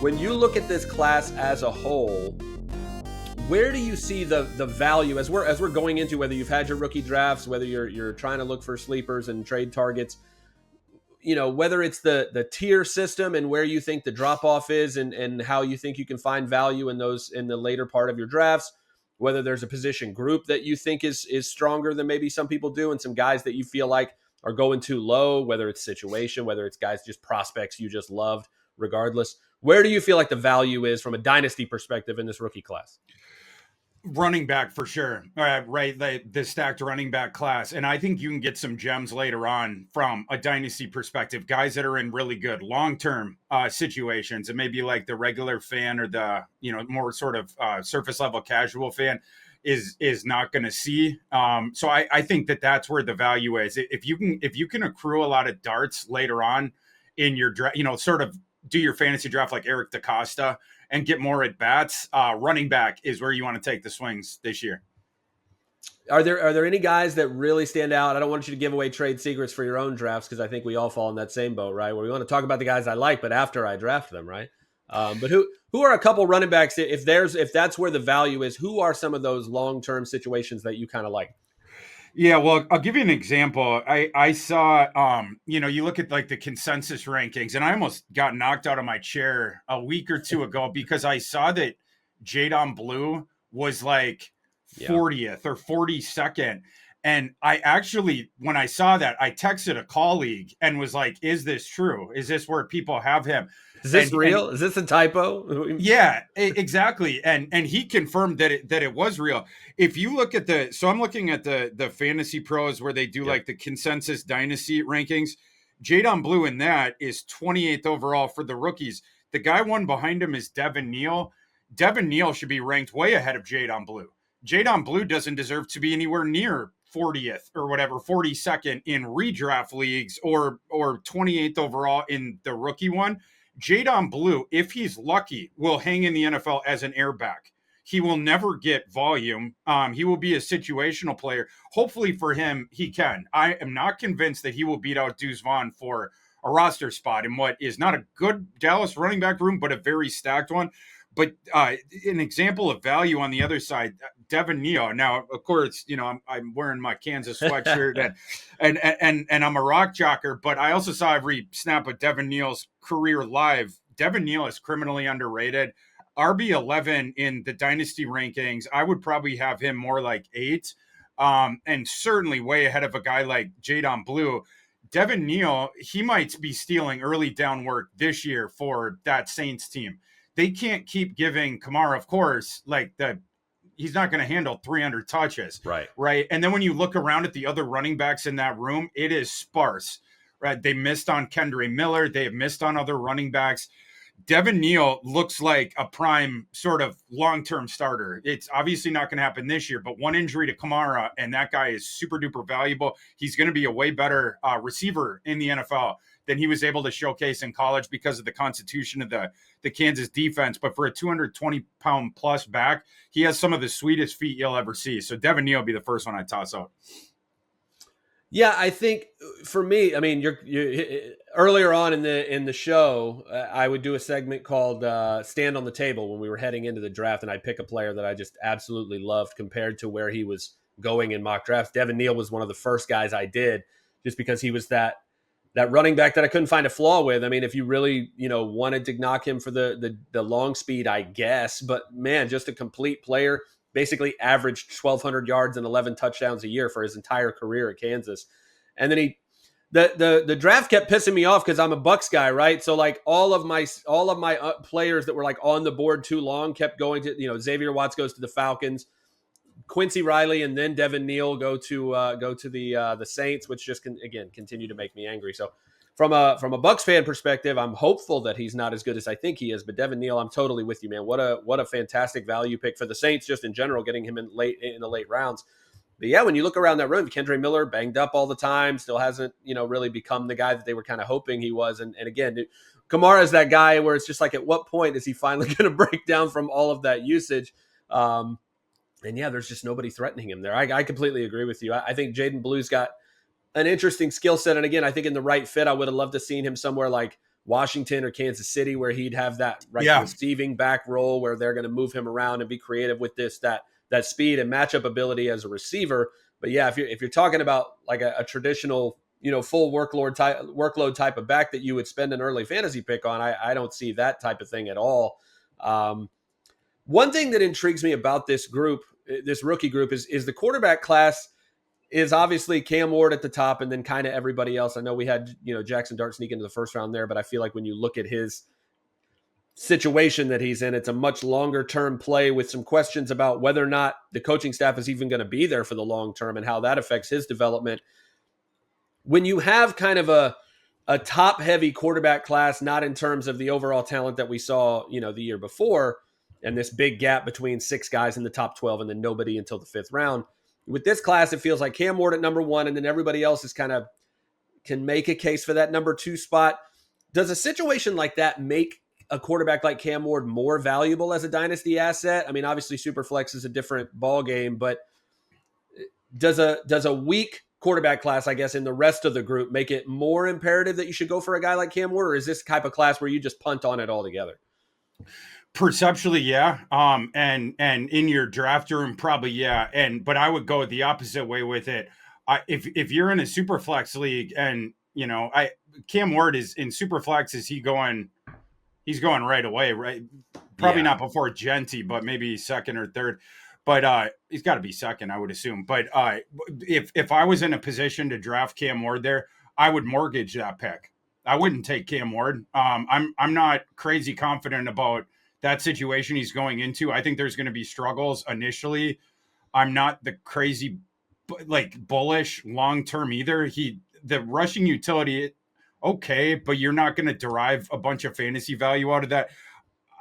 When you look at this class as a whole, where do you see the value as we're going into, whether you've had your rookie drafts, whether you're trying to look for sleepers and trade targets, whether it's the tier system and where you think the drop off is, and how you think you can find value in those in the later part of your drafts, whether there's a position group that you think is stronger than maybe some people do, and some guys that you feel like are going too low, whether it's situation, whether it's guys, just prospects you just loved, regardless. Where do you feel like the value is from a dynasty perspective in this rookie class? Running back for sure. Right. The stacked running back class. And I think you can get some gems later on from a dynasty perspective, guys that are in really good long-term situations, and maybe like the regular fan or the, more sort of surface level casual fan is not going to see. So I think that's where the value is. If you can accrue a lot of darts later on in your draft, sort of do your fantasy draft like Eric DaCosta and get more at bats, running back is where you want to take the swings this year. Are there any guys that really stand out? I don't want you to give away trade secrets for your own drafts, because I think we all fall in that same boat, right? Where we want to talk about the guys I like, but after I draft them, right? But who are a couple running backs, if that's where the value is? Who are some of those long-term situations that you kind of like? Yeah, well, I'll give you an example. I saw, you look at like the consensus rankings, and I almost got knocked out of my chair a week or two ago because I saw that Jadon Blue was like 40th or 42nd. And I actually, when I saw that, I texted a colleague and was like, is this true? Is this where people have him? Is this real? Is this a typo? Yeah, exactly. And he confirmed that it was real. If you look at so I'm looking at the Fantasy Pros where they do like the consensus dynasty rankings. Jadon Blue in that is 28th overall for the rookies. The guy one behind him is Devin Neal. Devin Neal should be ranked way ahead of Jadon Blue. Jadon Blue doesn't deserve to be anywhere near 40th or whatever, 42nd in redraft leagues, or 28th overall in the rookie one. Jadon Blue, if he's lucky, will hang in the NFL as an airback. He will never get volume. He will be a situational player. Hopefully for him, he can. I am not convinced that he will beat out Deuce Vaughn for a roster spot in what is not a good Dallas running back room, but a very stacked one. But an example of value on the other side, Devin Neal. Now, of course, I'm wearing my Kansas sweatshirt and I'm a rock jocker, but I also saw every snap of Devin Neal's career live. Devin Neal is criminally underrated. RB11 in the dynasty rankings, I would probably have him more like 8, and certainly way ahead of a guy like Jadon Blue. Devin Neal, he might be stealing early down work this year for that Saints team. They can't keep giving Kamara, of course, he's not going to handle 300 touches. Right. And then when you look around at the other running backs in that room, it is sparse, right? They missed on Kendre Miller. They have missed on other running backs. Devin Neal looks like a prime sort of long-term starter. It's obviously not going to happen this year, but one injury to Kamara, and that guy is super duper valuable. He's going to be a way better receiver in the NFL than he was able to showcase in college because of the constitution of the Kansas defense. But for a 220-pound plus back, he has some of the sweetest feet you'll ever see. So Devin Neal will be the first one I toss out. Yeah, I think for me, I mean, you're earlier on in the show, I would do a segment called "Stand on the Table" when we were heading into the draft, and I'd pick a player that I just absolutely loved compared to where he was going in mock drafts. Devin Neal was one of the first guys I did, just because he was that running back that I couldn't find a flaw with. I mean, if you really wanted to knock him for the long speed, I guess, but man, just a complete player. Basically averaged 1,200 yards and 11 touchdowns a year for his entire career at Kansas. And then the draft kept pissing me off because I'm a Bucks guy, right? So like all of my players that were like on the board too long kept going to, Xavier Watts goes to the Falcons, Quincy Riley and then Devin Neal go to the Saints, which just continue to make me angry. So from a Bucks fan perspective, I'm hopeful that he's not as good as I think he is. But Devin Neal, I'm totally with you, man. What a fantastic value pick for the Saints, just in general, getting him in the late rounds. But yeah, when you look around that room, Kendre Miller banged up all the time, still hasn't really become the guy that they were kind of hoping he was. And again, Kamara is that guy where it's just like, at what point is he finally going to break down from all of that usage? And yeah, there's just nobody threatening him there. I completely agree with you. I think Jadon Blue's got an interesting skill set. And again, I think in the right fit, I would have loved to seen him somewhere like Washington or Kansas City, where he'd have that Yeah. receiving back role where they're going to move him around and be creative with that speed and matchup ability as a receiver. But yeah, if you're talking about like a traditional, full workload type of back that you would spend an early fantasy pick on, I don't see that type of thing at all. One thing that intrigues me about this group, this rookie group, is the quarterback class is obviously Cam Ward at the top and then kind of everybody else. I know we had, Jackson Dart sneak into the first round there, but I feel like when you look at his situation that he's in, it's a much longer term play with some questions about whether or not the coaching staff is even going to be there for the long term and how that affects his development. When you have kind of a top heavy quarterback class, not in terms of the overall talent that we saw, the year before, and this big gap between 6 guys in the top 12 and then nobody until the 5th round. With this class, it feels like Cam Ward at number 1, and then everybody else is kind of can make a case for that number 2 spot. Does a situation like that make a quarterback like Cam Ward more valuable as a dynasty asset? I mean, obviously Superflex is a different ball game, but does a weak quarterback class, I guess, in the rest of the group make it more imperative that you should go for a guy like Cam Ward, or is this type of class where you just punt on it altogether? Perceptually, yeah. And in your draft room, probably, yeah. But I would go the opposite way with it. If you're in a super flex league and, Cam Ward is in super flex, he's going right away, right? Probably not before Genty, but maybe second or third. But he's got to be second, I would assume. But if I was in a position to draft Cam Ward there, I would mortgage that pick. I wouldn't take Cam Ward. I'm not crazy confident about that situation he's going into. I think there's going to be struggles initially. I'm not the crazy, bullish long-term either. The rushing utility, okay, but you're not going to derive a bunch of fantasy value out of that.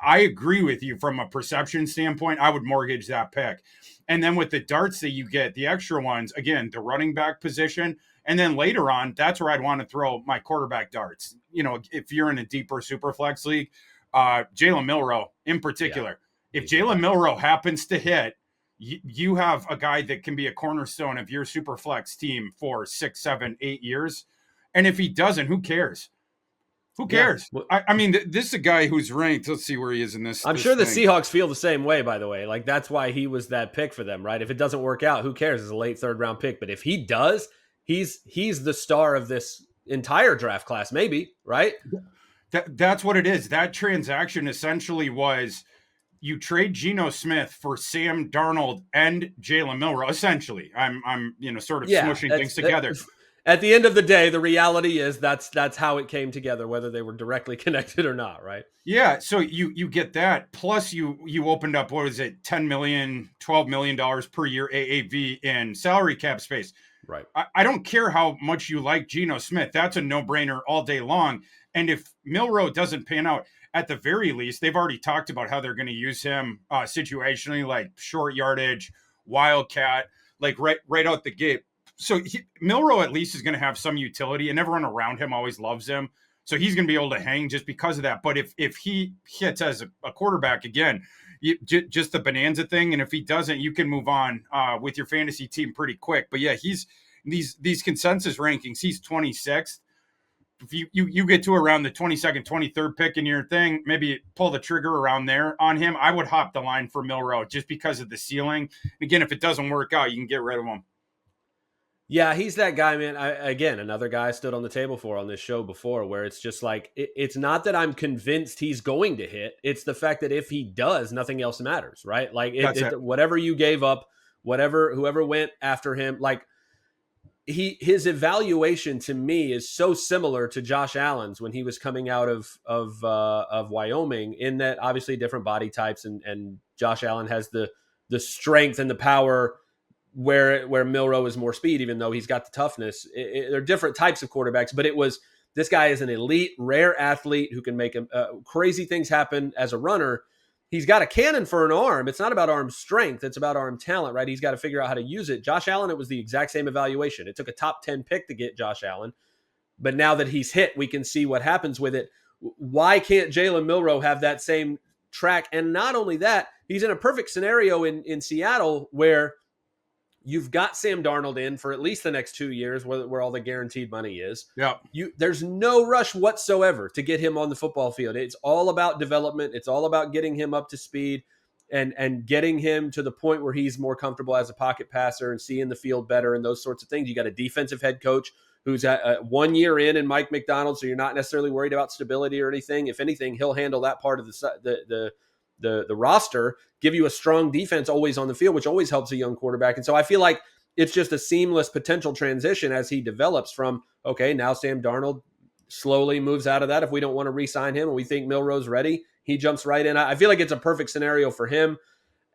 I agree with you from a perception standpoint. I would mortgage that pick. And then with the darts that you get, the extra ones, again, the running back position. And then later on, that's where I'd want to throw my quarterback darts. If you're in a deeper super flex league, Jalen Milroe in particular. Yeah. If Jalen Milroe happens to hit, you have a guy that can be a cornerstone of your super flex team for 6, 7, 8 years. And if he doesn't, who cares? Who cares? Yeah. I mean, this is a guy who's ranked. Let's see where he is in this. I'm sure the Seahawks feel the same way, by the way. Like, that's why he was that pick for them, right? If it doesn't work out, who cares? It's a late 3rd round pick. But if he does, he's the star of this entire draft class, maybe, right? That's what it is. That transaction essentially was you trade Geno Smith for Sam Darnold and Jalen Milroe. Essentially, I'm sort of smushing things together. At the end of the day, the reality is that's how it came together, whether they were directly connected or not, right? Yeah. So you get that. Plus you opened up, what was it, $10 million, $12 million per year AAV in salary cap space. Right. I don't care how much you like Geno Smith. That's a no-brainer all day long. And if Milroe doesn't pan out, at the very least, they've already talked about how they're going to use him situationally, like short yardage, wildcat, like right out the gate. So Milroe at least is going to have some utility, and everyone around him always loves him. So he's going to be able to hang just because of that. But if he hits as a quarterback again, just the bonanza thing, and if he doesn't, you can move on with your fantasy team pretty quick. But yeah, he's these consensus rankings. He's 26th. If you get to around the 22nd, 23rd pick in your thing, maybe pull the trigger around there on him. I would hop the line for Milroe just because of the ceiling. Again, if it doesn't work out, you can get rid of him. Yeah, he's that guy, man. Again, another guy I stood on the table for on this show before, where it's just like, it's not that I'm convinced he's going to hit. It's the fact that if he does, nothing else matters, right? Like, whatever you gave up, whoever went after him, like, his evaluation to me is so similar to Josh Allen's when he was coming out of Wyoming, in that obviously different body types, and Josh Allen has the strength and the power where Milroe is more speed, even though he's got the toughness. They're different types of quarterbacks, but this guy is an elite, rare athlete who can make crazy things happen as a runner. He's got a cannon for an arm. It's not about arm strength. It's about arm talent, right? He's got to figure out how to use it. Josh Allen, it was the exact same evaluation. It took a top 10 pick to get Josh Allen, but now that he's hit, we can see what happens with it. Why can't Jalen Milroe have that same track? And not only that, he's in a perfect scenario in Seattle where you've got Sam Darnold in for at least the next 2 years, where all the guaranteed money is. Yeah. There's no rush whatsoever to get him on the football field. It's all about development. It's all about getting him up to speed and getting him to the point where he's more comfortable as a pocket passer and seeing the field better and those sorts of things. You got a defensive head coach who's at 1 year in Mike McDonald, so you're not necessarily worried about stability or anything. If anything, he'll handle that part of the roster, give you a strong defense always on the field, which always helps a young quarterback. And so I feel like it's just a seamless potential transition as he develops from, okay, now Sam Darnold slowly moves out of that. If we don't want to re-sign him and we think Milroe's ready, he jumps right in. I feel like it's a perfect scenario for him.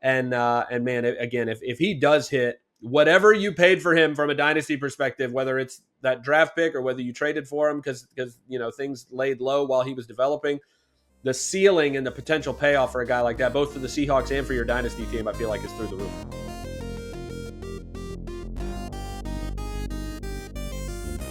And man, again, if he does hit whatever you paid for him from a dynasty perspective, whether it's that draft pick or whether you traded for him because things laid low while he was developing, the ceiling and the potential payoff for a guy like that, both for the Seahawks and for your dynasty team, I feel like is through the roof.